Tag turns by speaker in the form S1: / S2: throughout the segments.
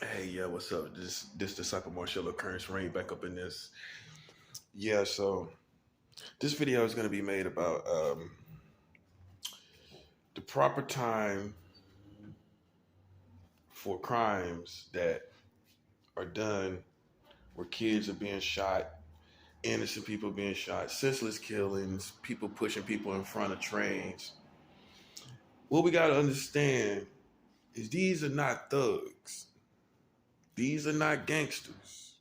S1: Hey, yeah, what's up? This disciple Marshall Occurrence Rain back up in this. Yeah, so this video is gonna be made about the proper time for crimes that are done where kids are being shot, innocent people being shot, senseless killings, people pushing people in front of trains. What we gotta understand is these are not thugs. These are not gangsters.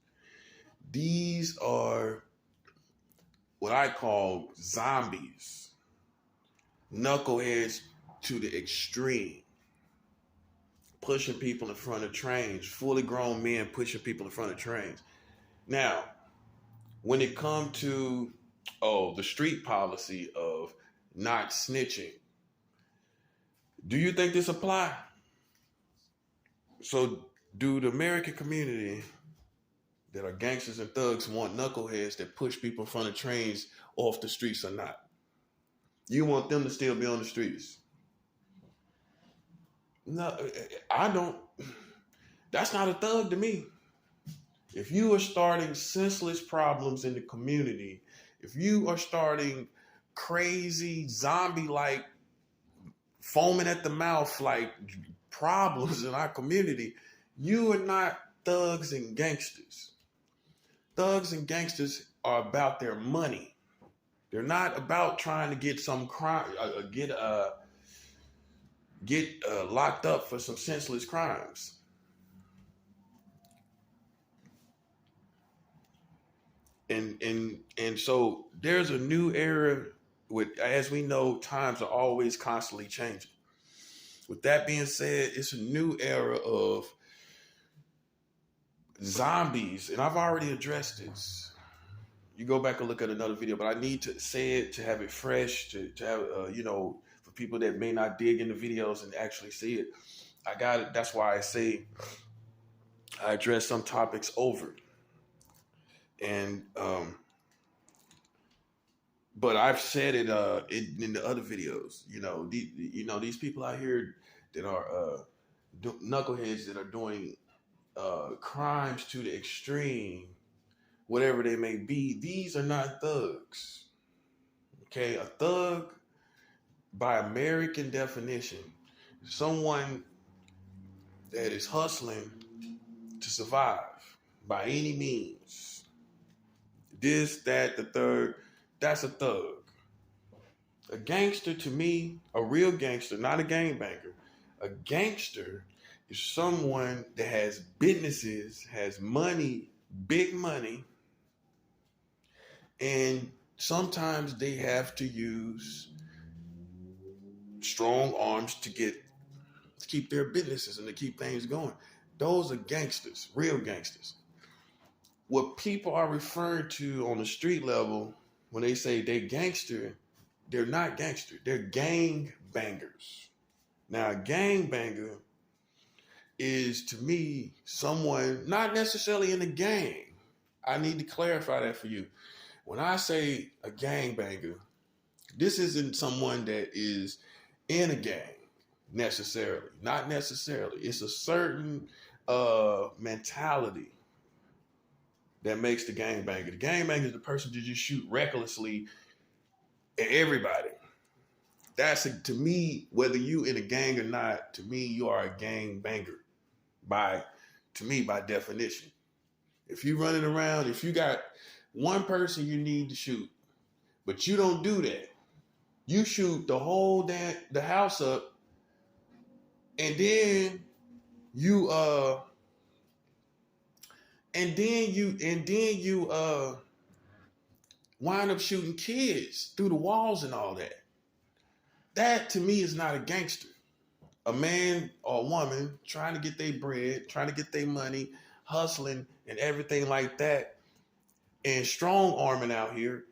S1: These are what I call zombies, knuckleheads to the extreme, pushing people in front of trains, fully grown men pushing people in front of trains. Now, when it comes to the street policy of not snitching, do you think this apply? So, do the American community that are gangsters and thugs want knuckleheads that push people in front of trains off the streets or not? You want them to still be on the streets? No, I don't. That's not a thug to me. If you are starting senseless problems in the community, if you are starting crazy zombie like foaming at the mouth like problems in our community, you are not thugs and gangsters. Thugs and gangsters are about their money. They're not about trying to get some crime, get locked up for some senseless crimes. And so there's a new era with, as we know, times are always constantly changing. With that being said, it's a new era of zombies, and I've already addressed this. You go back and look at another video, but I need to say it to have it fresh, to have for people that may not dig in the videos and actually see it. I got it. That's why I say I address some topics over, and but I've said it in the other videos. These people out here that are knuckleheads that are doing crimes to the extreme, whatever they may be. These are not thugs. Okay, a thug, by American definition, is someone that is hustling to survive by any means. This, that, the third. That's a thug. A gangster to me, a real gangster, not a gangbanger. A gangster is someone that has businesses, has money, big money, and sometimes they have to use strong arms to keep their businesses and to keep things going. Those are gangsters, real gangsters. What people are referring to on the street level when they say they gangster, they're not gangster. They're gang bangers. Now, a gang banger is to me someone not necessarily in a gang. I need to clarify that for you. When I say a gang banger, this isn't someone that is in a gang necessarily. Not necessarily. It's a certain mentality that makes the gangbanger. The gangbanger is the person that just shoot recklessly at everybody. To me, whether you in a gang or not, to me, you are a gangbanger by definition. If you running around, if you got one person you need to shoot, but you don't do that, you shoot the house up, and then you wind up shooting kids through the walls and all that. That to me is not a gangster. A man or a woman trying to get their bread, trying to get their money, hustling and everything like that, and strong arming out here.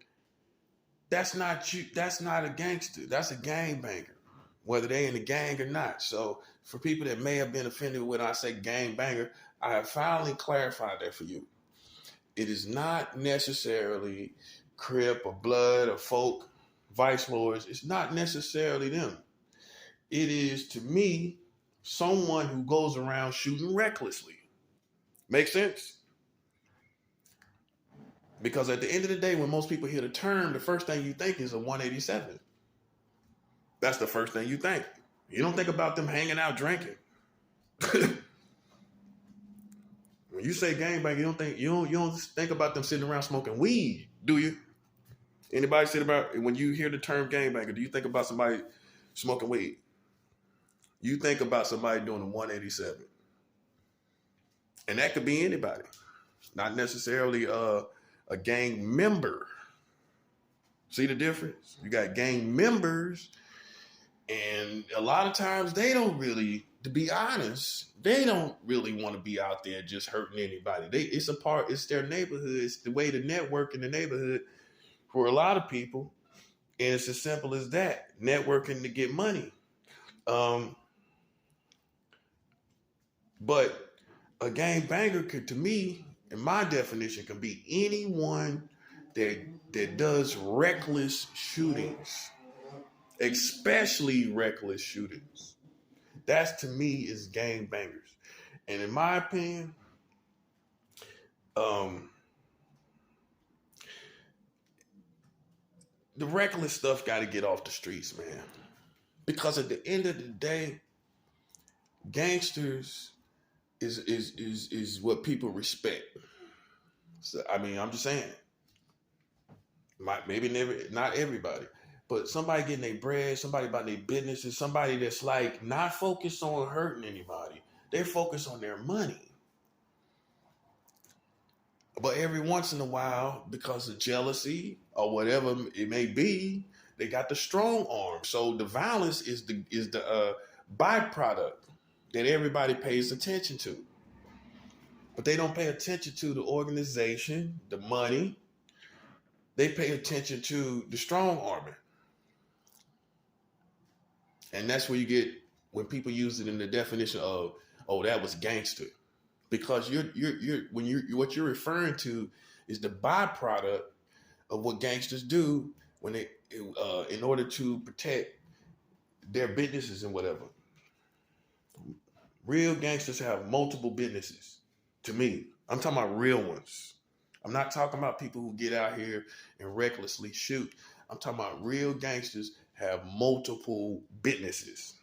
S1: That's not you. That's not a gangster. That's a gangbanger, whether they in the gang or not. So for people that may have been offended when I say gangbanger, I have finally clarified that for you. It is not necessarily Crip or Blood or Folk, Vice Lords. It's not necessarily them. It is, to me, someone who goes around shooting recklessly. Make sense? Because at the end of the day, when most people hear the term, the first thing you think is a 187. That's the first thing you think. You don't think about them hanging out drinking. When you say gangbang, you don't think about them sitting around smoking weed, do you? Anybody sit about when you hear the term gangbanger, do you think about somebody smoking weed? You think about somebody doing a 187. And that could be anybody. Not necessarily a gang member. See the difference? You got gang members, and a lot of times they don't really, to be honest, they don't really want to be out there just hurting anybody. It's their neighborhood. It's the way to network in the neighborhood for a lot of people. And it's as simple as that. Networking to get money. But a gang banger could, to me, in my definition, can be anyone that does reckless shootings, especially reckless shootings. That's, to me, is gang bangers. And in my opinion, the reckless stuff got to get off the streets, man. Because at the end of the day, gangsters is what people respect. So, I mean, I'm just saying, maybe never, not everybody, but somebody getting their bread, somebody about their business, is somebody that's like not focused on hurting anybody. They're focused on their money. But every once in a while, because of jealousy or whatever it may be, they got the strong arm. So the violence is the byproduct that everybody pays attention to. But they don't pay attention to the organization, the money. They pay attention to the strong arming. And that's where you get, when people use it in the definition of, oh, that was gangster. Because what you're referring to is the byproduct of what gangsters do when they, in order to protect their businesses and whatever. Real gangsters have multiple businesses. To me, I'm talking about real ones. I'm not talking about people who get out here and recklessly shoot. I'm talking about real gangsters have multiple businesses.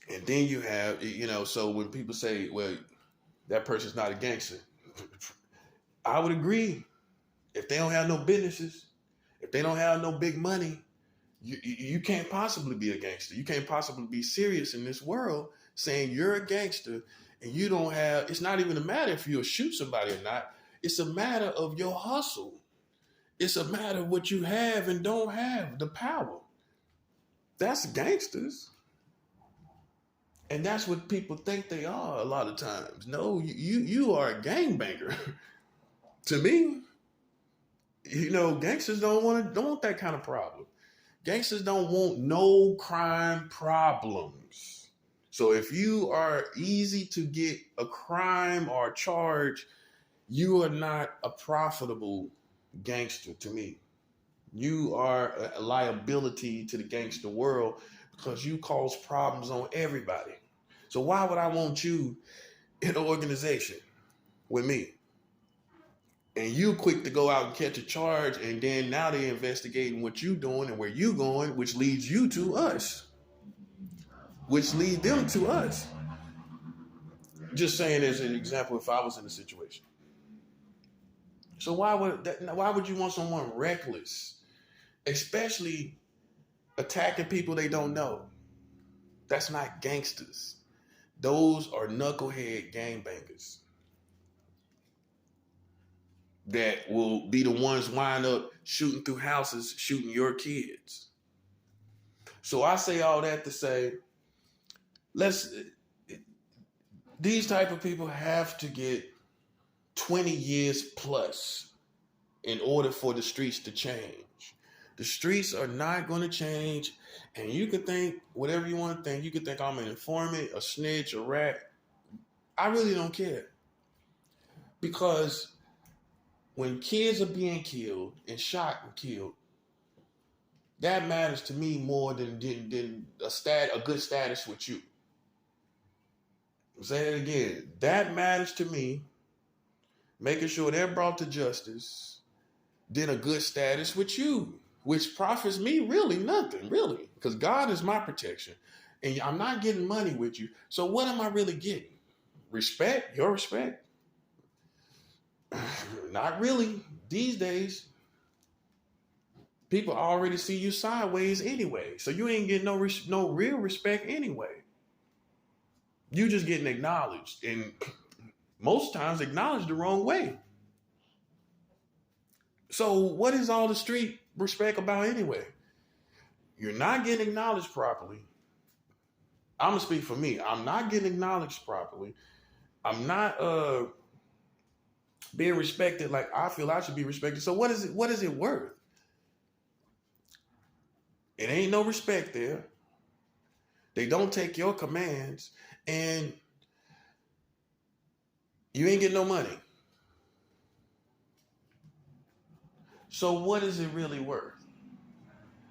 S1: And then you have, so when people say, well, that person's not a gangster, I would agree. If they don't have no businesses, if they don't have no big money, you can't possibly be a gangster. You can't possibly be serious in this world saying you're a gangster and you don't have, it's not even a matter if you'll shoot somebody or not. It's a matter of your hustle. It's a matter of what you have and don't have, the power. That's gangsters. And that's what people think they are a lot of times. No, you are a gangbanger. To me, gangsters don't want that kind of problem. Gangsters don't want no crime problems. So if you are easy to get a crime or a charge, you are not a profitable gangster to me. You are a liability to the gangster world because you cause problems on everybody. So why would I want you in an organization with me? And you quick to go out and catch a charge, and then now they're investigating what you doing and where you going, which leads you to us. Which lead them to us. Just saying as an example, if I was in a situation. So why would you want someone reckless? Especially attacking people they don't know. That's not gangsters. Those are knucklehead gangbangers that will be the ones wind up shooting through houses, shooting your kids. So I say all that to say, these type of people have to get 20 years plus in order for the streets to change. The streets are not going to change. And you can think whatever you want to think. You can think I'm an informant, a snitch, a rat. I really don't care. Because when kids are being killed and shot and killed, that matters to me more than a good status with you. Say it again. That matters to me. Making sure they're brought to justice, then a good status with you, which profits me really nothing, really, because God is my protection. And I'm not getting money with you. So what am I really getting? Respect? Your respect? Not really. These days, people already see you sideways anyway. So you ain't getting no real respect anyway. You just getting acknowledged. And most times acknowledged the wrong way. So what is all the street respect about anyway? You're not getting acknowledged properly. I'm gonna speak for me. I'm not getting acknowledged properly. I'm not being respected like I feel I should be respected. So what is it? What is it worth? It ain't no respect there. They don't take your commands, and you ain't getting no money. So what is it really worth?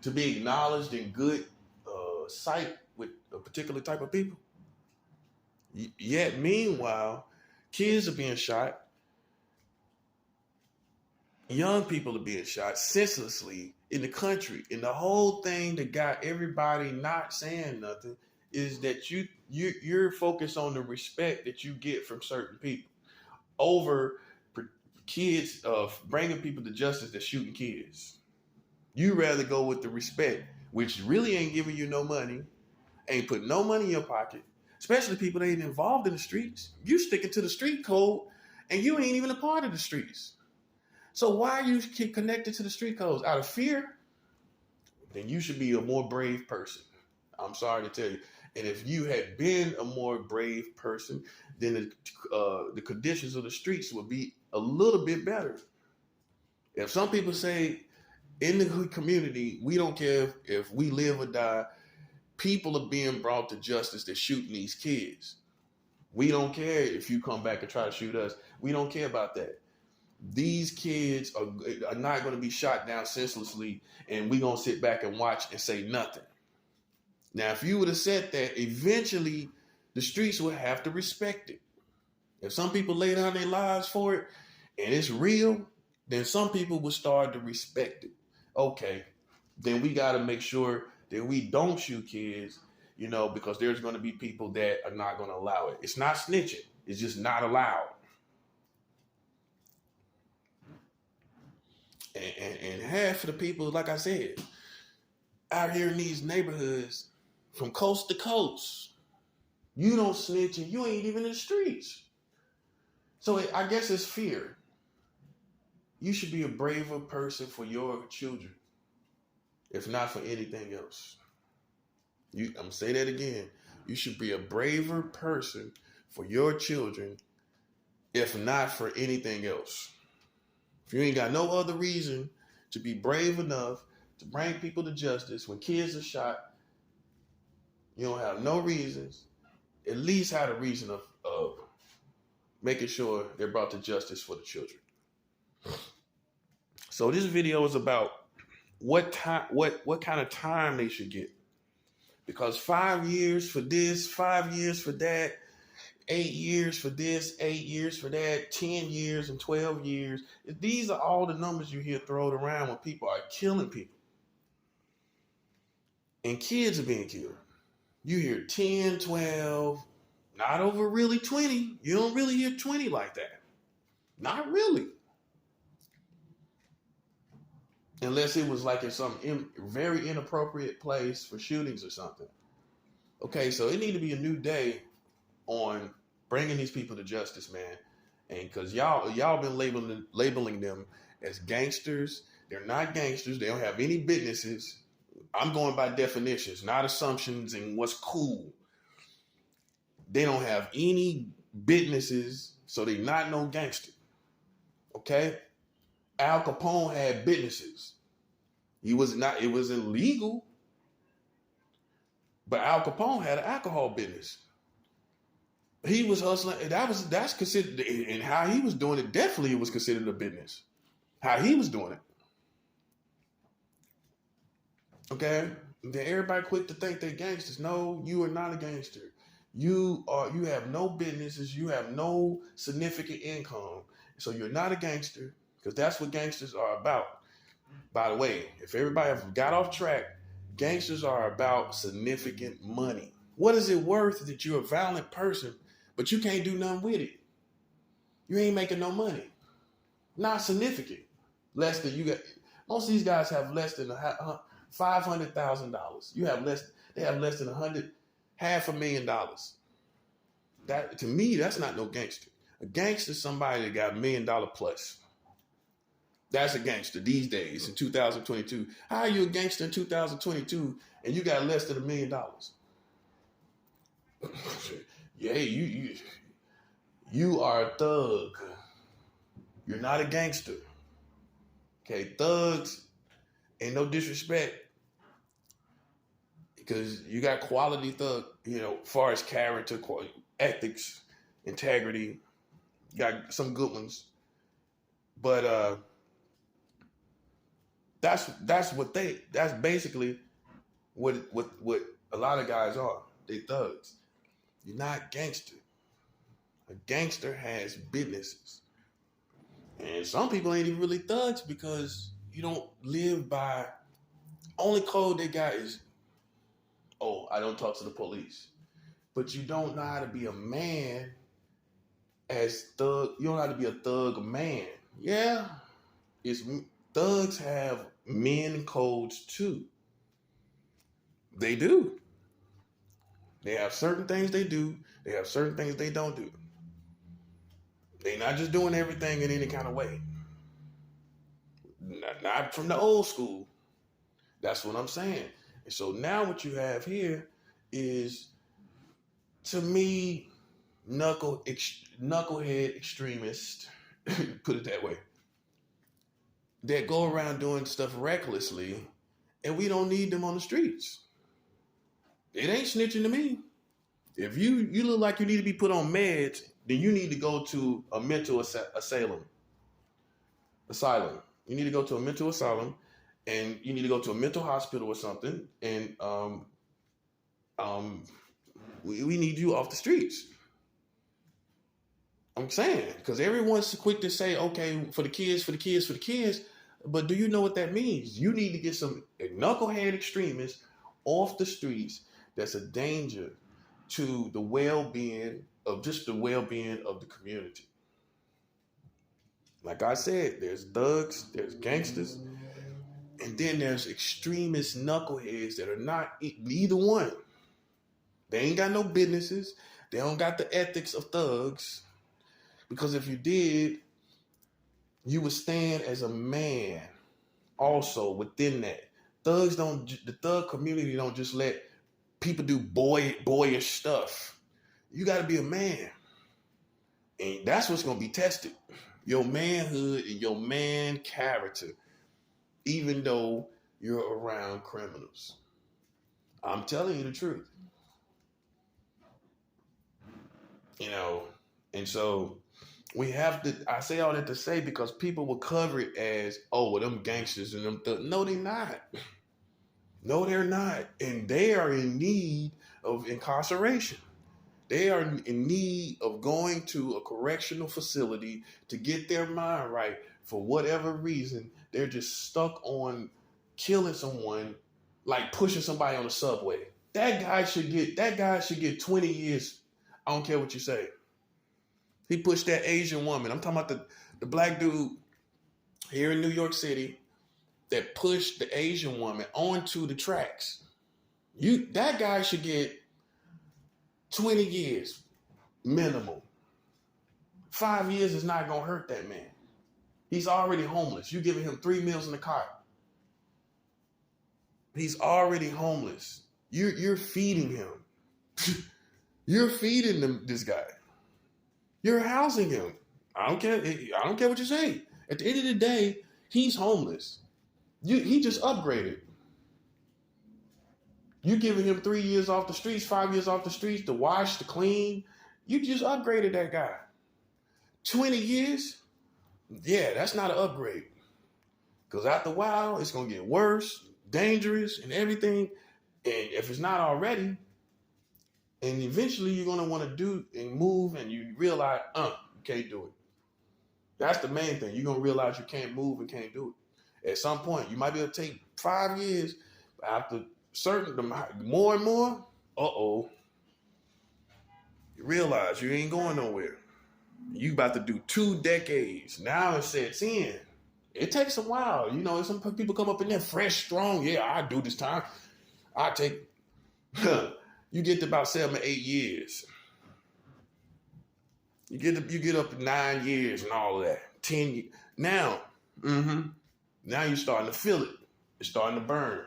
S1: To be acknowledged in good sight with a particular type of people? Yet, meanwhile, kids are being shot. Young people are being shot senselessly in the country. And the whole thing that got everybody not saying nothing is that you're focused on the respect that you get from certain people over kids of bringing people to justice that's shooting kids. You rather go with the respect, which really ain't giving you no money, ain't putting no money in your pocket, especially people that ain't involved in the streets. You sticking to the street code and you ain't even a part of the streets. So why you keep connected to the street codes? Out of fear? Then you should be a more brave person. I'm sorry to tell you. And if you had been a more brave person, then the conditions of the streets would be a little bit better. If some people say in the community, we don't care if we live or die, people are being brought to justice that's shooting these kids. We don't care if you come back and try to shoot us. We don't care about that. These kids are not going to be shot down senselessly, and we're going to sit back and watch and say nothing. Now, if you would have said that, eventually the streets would have to respect it. If some people lay down their lives for it and it's real, then some people will start to respect it. Okay, then we got to make sure that we don't shoot kids, because there's going to be people that are not going to allow it. It's not snitching. It's just not allowed. And half of the people, like I said, out here in these neighborhoods from coast to coast, you don't snitch and you ain't even in the streets. So I guess it's fear. You should be a braver person for your children, if not for anything else. I'm going to say that again. You should be a braver person for your children, if not for anything else. If you ain't got no other reason to be brave enough to bring people to justice when kids are shot, you don't have no reasons. At least have a reason of making sure they're brought to justice for the children. So this video is about what kind of time they should get. Because 5 years for this, 5 years for that, 8 years for this, 8 years for that, 10 years and 12 years. These are all the numbers you hear thrown around when people are killing people. And kids are being killed. You hear 10, 12, not over really 20. You don't really hear 20 like that. Not really. Unless it was like in some very inappropriate place for shootings or something. Okay, so it need to be a new day on bringing these people to justice, man. And because y'all been labeling them as gangsters. They're not gangsters. They don't have any businesses. I'm going by definitions, not assumptions and what's cool. They don't have any businesses, so they're not no gangster. Okay? Al Capone had businesses. It was illegal, but Al Capone had an alcohol business. He was hustling. That's considered, and how he was doing it, definitely it was considered a business. How he was doing it. Okay? Then everybody quick to think they're gangsters. No, you are not a gangster. You have no businesses, you have no significant income. So you're not a gangster, because that's what gangsters are about. By the way, if everybody have got off track, gangsters are about significant money. What is it worth that you're a violent person, but you can't do nothing with it? You ain't making no money. Not significant. Less than you got. Most of these guys have less than $500,000. You have less. They have less than $500,000. That, to me, that's not no gangster. A gangster is somebody that got $1 million plus. That's a gangster these days in 2022. How are you a gangster in 2022 and you got less than $1 million? Yeah, you are a thug. You're not a gangster. Okay, thugs, ain't no disrespect, because you got quality thug, far as character, quality, ethics, integrity. You got some good ones, but that's basically what a lot of guys are. They thugs. You're not gangster. A gangster has businesses. And some people ain't even really thugs, because you don't live by, only code they got is, oh, I don't talk to the police. But you don't know how to be a man as thug. You don't know how to be a thug man. Yeah, thugs have men codes too. They do. They have certain things they do. They have certain things they don't do. They're not just doing everything in any kind of way. Not from the old school. That's what I'm saying. And so now what you have here is, to me, knucklehead extremists, put it that way, that go around doing stuff recklessly, and we don't need them on the streets. It ain't snitching to me. If you look like you need to be put on meds, then you need to go to a mental asylum. You need to go to a mental asylum, and you need to go to a mental hospital or something. And we need you off the streets. I'm saying, because everyone's quick to say, okay, for the kids. But do you know what that means? You need to get some knucklehead extremists off the streets. That's a danger to the well-being of the community. Like I said, there's thugs, there's gangsters, and then there's extremist knuckleheads that are not either one. They ain't got no businesses. They don't got the ethics of thugs. Because if you did, you would stand as a man also within that. The thug community don't just let people do boyish stuff. You got to be a man. And that's what's going to be tested. Your manhood and your man character, even though you're around criminals. I'm telling you the truth. And so we have to, I say all that to say, because people will cover it as, oh, well, them gangsters and them thugs. No, they're not. No, they're not. And they are in need of incarceration. They are in need of going to a correctional facility to get their mind right. For whatever reason, they're just stuck on killing someone, like pushing somebody on the subway. That guy should get 20 years. I don't care what you say. He pushed that Asian woman. I'm talking about the black dude here in New York City that pushed the Asian woman onto the tracks. That guy should get 20 years minimum. 5 years is not going to hurt that man. He's already homeless. You giving him 3 meals in the car. He's already homeless. You're feeding him. You're feeding this guy. You're housing him. I don't care what you say. At the end of the day, he's homeless. He just upgraded. You giving him 3 years off the streets, 5 years off the streets, to wash, to clean. You just upgraded that guy. 20 years? Yeah, that's not an upgrade. Because after a while, it's going to get worse, dangerous, and everything. And if it's not already, And eventually you're gonna want to do and move, and you realize, you can't do it. That's the main thing. You're gonna realize you can't move and can't do it. At some point, you might be able to take 5 years, but after more and more, you realize you ain't going nowhere. You about to do 2 decades. Now it sets in. It takes a while. You know, some people come up in there fresh, strong. Yeah, I do this time. I take, you get to about 7 or 8 years. You get up to 9 years and all of that. 10 years. Now, now you're starting to feel it. It's starting to burn.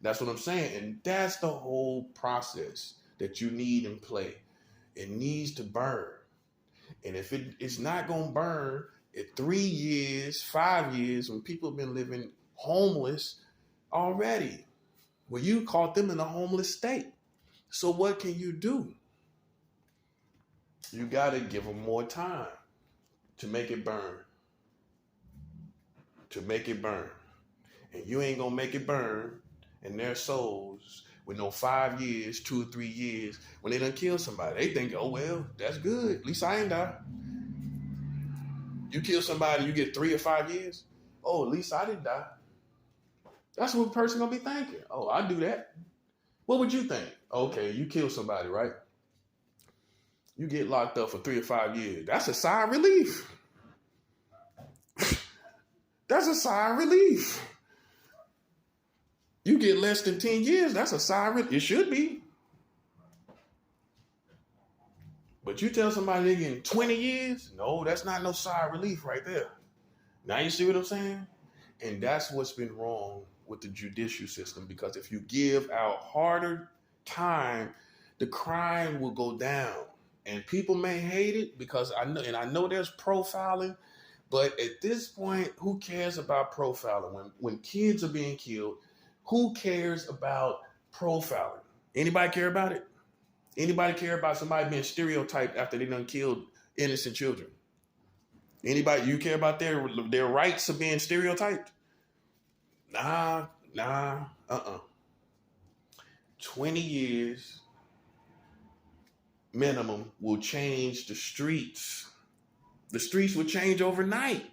S1: That's what I'm saying. And that's the whole process that you need in play. It needs to burn. And if it's not going to burn at 3 years, 5 years, when people have been living homeless already, well, you caught them in a homeless state. So what can you do? You got to give them more time to make it burn. To make it burn. And you ain't going to make it burn in their souls with no 5 years, 2 or 3 years, when they done kill somebody. They think, oh, well, that's good. At least I ain't die. You kill somebody, you get 3 or 5 years. Oh, at least I didn't die. That's what a person gonna be thinking. Oh, I do that. What would you think? Okay, you kill somebody, right? You get locked up for 3 or 5 years. That's a sigh of relief. That's a sigh of relief. You get less than 10 years, that's a sigh of relief. It should be. But you tell somebody they're getting 20 years, no, that's not no sigh of relief right there. Now you see what I'm saying? And that's what's been wrong with the judicial system, because if you give out harder time, the crime will go down. And people may hate it because I know there's profiling, but at this point, who cares about profiling? When kids are being killed, who cares about profiling? Anybody care about it? Anybody care about somebody being stereotyped after they done killed innocent children? Anybody, you care about their rights of being stereotyped? Nah. 20 years minimum will change the streets. The streets will change overnight.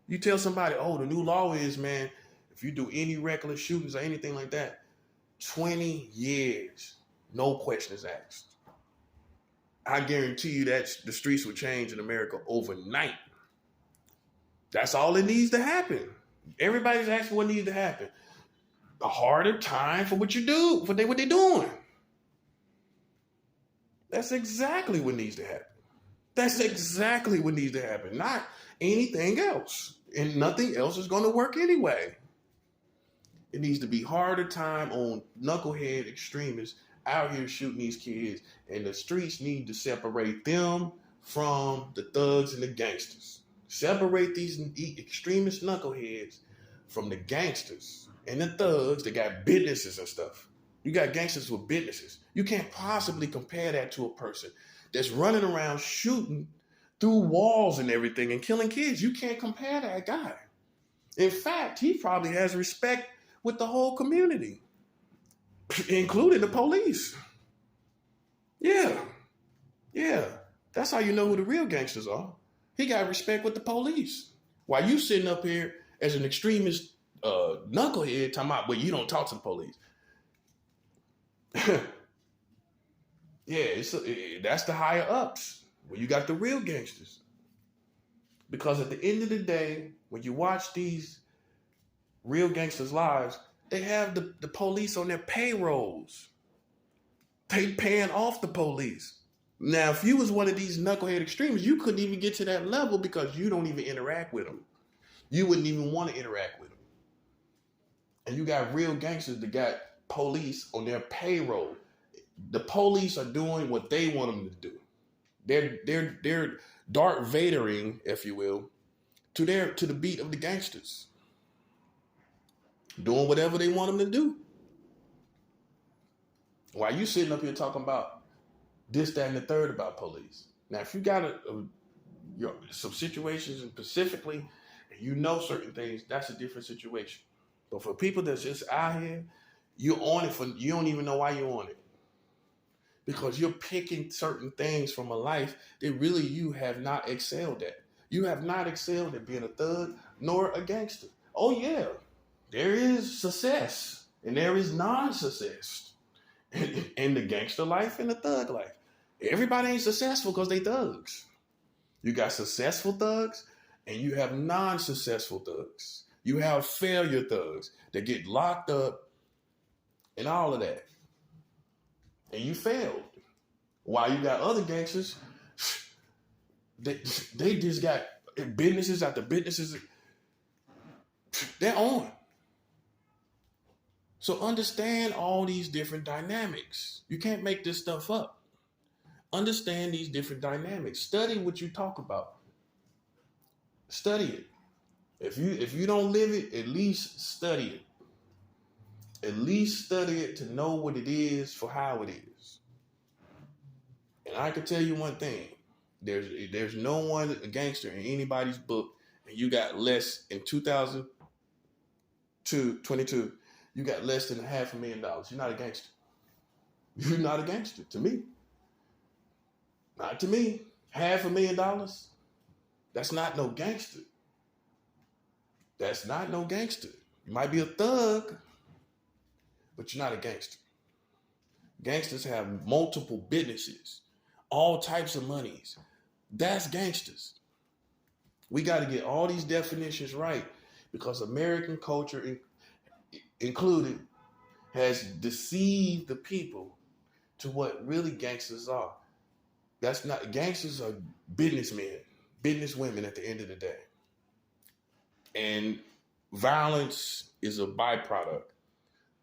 S1: You tell somebody, oh, the new law is, man, if you do any reckless shootings or anything like that, 20 years, no questions asked. I guarantee you that the streets will change in America overnight. That's all it needs to happen. Everybody's asking what needs to happen. A harder time for what you do, for what they're doing. That's exactly what needs to happen. That's exactly what needs to happen, not anything else. And nothing else is going to work anyway. It needs to be harder time on knucklehead extremists out here shooting these kids, and the streets need to separate them from the thugs and the gangsters. Separate these extremist knuckleheads from the gangsters and the thugs that got businesses and stuff. You got gangsters with businesses. You can't possibly compare that to a person that's running around shooting through walls and everything and killing kids. You can't compare that guy. In fact, he probably has respect with the whole community, including the police. Yeah. That's how you know who the real gangsters are. He got respect with the police. While you sitting up here as an extremist knucklehead talking about, well, you don't talk to the police. Yeah, that's the higher ups. Well, you got the real gangsters. Because at the end of the day, when you watch these real gangsters' lives, they have the police on their payrolls. They paying off the police. Now, if you was one of these knucklehead extremists, you couldn't even get to that level because you don't even interact with them. You wouldn't even want to interact with them. And you got real gangsters that got police on their payroll. The police are doing what they want them to do. They're Darth Vadering, if you will, to the beat of the gangsters. Doing whatever they want them to do. While you sitting up here talking about this, that, and the third about police. Now, if you got some situations, and specifically, you know certain things, that's a different situation. But for people that's just out here, you're on it you don't even know why you're on it. because you're picking certain things from a life that really you have not excelled at. You have not excelled at being a thug nor a gangster. Oh yeah, there is success and there is non-success in the gangster life and the thug life. Everybody ain't successful because they thugs. You got successful thugs and you have non-successful thugs. You have failure thugs that get locked up and all of that. And you failed. While you got other gangsters, they just got businesses after businesses. They're on. So understand all these different dynamics. You can't make this stuff up. Understand these different dynamics. Study what you talk about. Study it. If you don't live it, at least study it. At least study it to know what it is for how it is. And I can tell you one thing. There's no one a gangster in anybody's book, and you got less in 2022, you got less than $500,000. You're not a gangster. You're not a gangster to me. Not to me. $500,000. That's not no gangster. That's not no gangster. You might be a thug, but you're not a gangster. Gangsters have multiple businesses, all types of monies. That's gangsters. We got to get all these definitions right because American culture included has deceived the people to what really gangsters are. That's not, gangsters are businessmen, businesswomen at the end of the day. And violence is a byproduct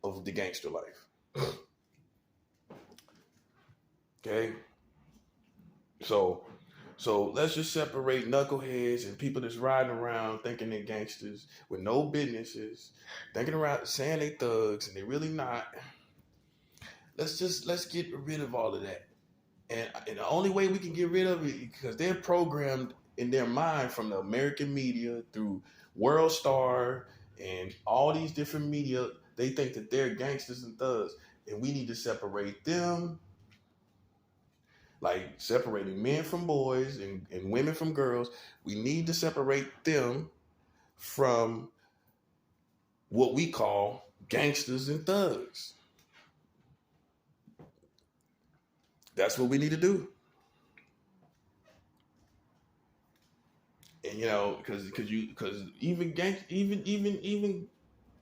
S1: of the gangster life. Okay? So let's just separate knuckleheads and people that's riding around thinking they're gangsters with no businesses, thinking around saying they thugs and they're really not. Let's get rid of all of that. And the only way we can get rid of it because they're programmed in their mind from the American media through World Star and all these different media. They think that they're gangsters and thugs, and we need to separate them. Like separating men from boys and women from girls. We need to separate them from what we call gangsters and thugs. That's what we need to do. And because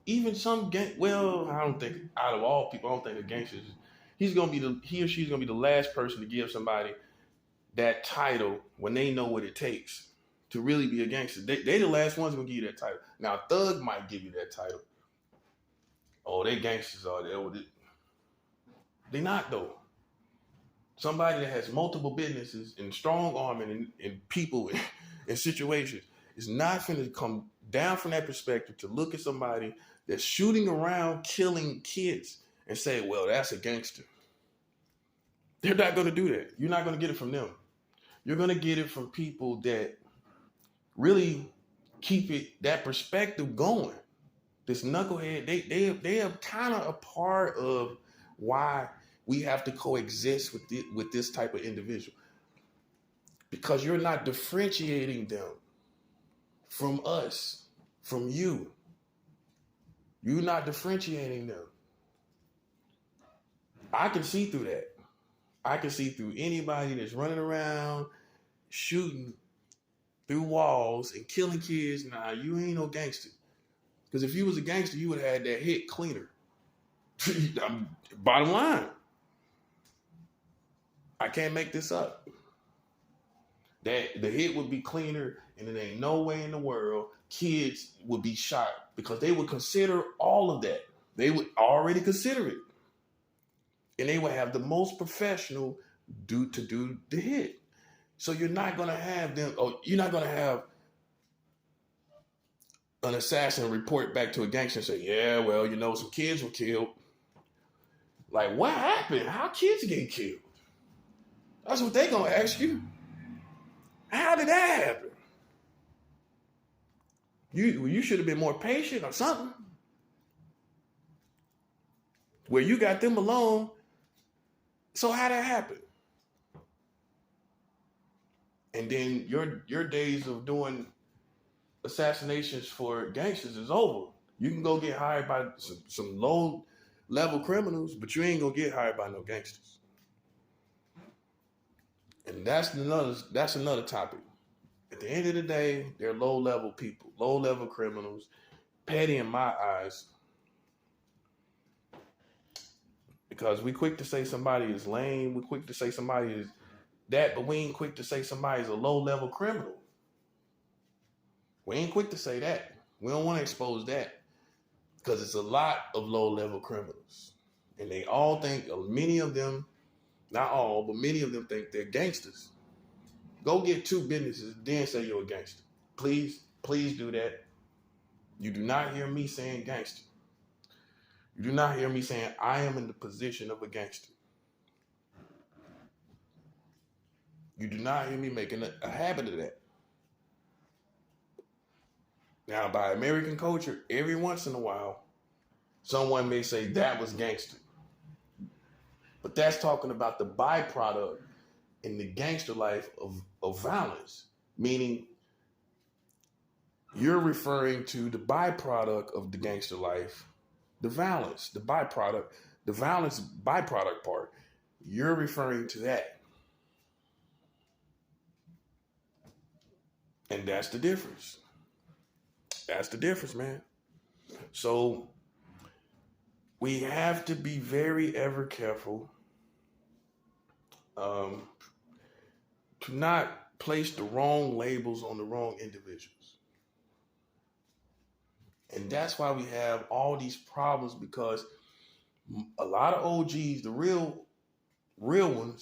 S1: even some gang, well, I don't think out of all people, I don't think a gangster he or she's gonna be the last person to give somebody that title when they know what it takes to really be a gangster. They the last ones gonna give you that title. Now, a thug might give you that title. Oh, they gangsters are they? They not though. Somebody that has multiple businesses and strong arming and people and situations is not finna come down from that perspective to look at somebody that's shooting around, killing kids and say, well, that's a gangster. They're not going to do that. You're not going to get it from them. You're going to get it from people that really keep that perspective going. This knucklehead, they are kind of a part of why we have to coexist with this type of individual. Because you're not differentiating them from us, from you. You're not differentiating them. I can see through that. I can see through anybody that's running around, shooting through walls and killing kids. Nah, you ain't no gangster. Because if you was a gangster, you would have had that hit cleaner. Bottom line. I can't make this up. That the hit would be cleaner, and there ain't no way in the world kids would be shot because they would consider all of that. They would already consider it. And they would have the most professional do the hit. So you're not going to have them, you're not going to have an assassin report back to a gangster and say, yeah, well, some kids were killed. Like, what happened? How kids get killed? That's what they're going to ask you. How did that happen? You should have been more patient or something. Where you got them alone So how that happen? And then your days of doing assassinations for gangsters is over. You can go get hired by some low level criminals, but you ain't gonna get hired by no gangsters. And that's another topic. At the end of the day, they're low level people, low level criminals, petty in my eyes. Because we quick to say somebody is lame, we quick to say somebody is that, but we ain't quick to say somebody's a low level criminal. We ain't quick to say that. We don't want to expose that because it's a lot of low level criminals. And they all think, many of them, not all, but many of them think they're gangsters. Go get two businesses, then say you're a gangster. Please, please do that. You do not hear me saying gangster. You do not hear me saying I am in the position of a gangster. You do not hear me making a habit of that. Now, by American culture, every once in a while, someone may say that was gangster. But that's talking about the byproduct in the gangster life of violence, meaning you're referring to the byproduct of the gangster life, the violence, the violence byproduct part. You're referring to that. And that's the difference. That's the difference, man. So we have to be very ever careful to not place the wrong labels on the wrong individuals. And that's why we have all these problems because a lot of OGs, the real ones,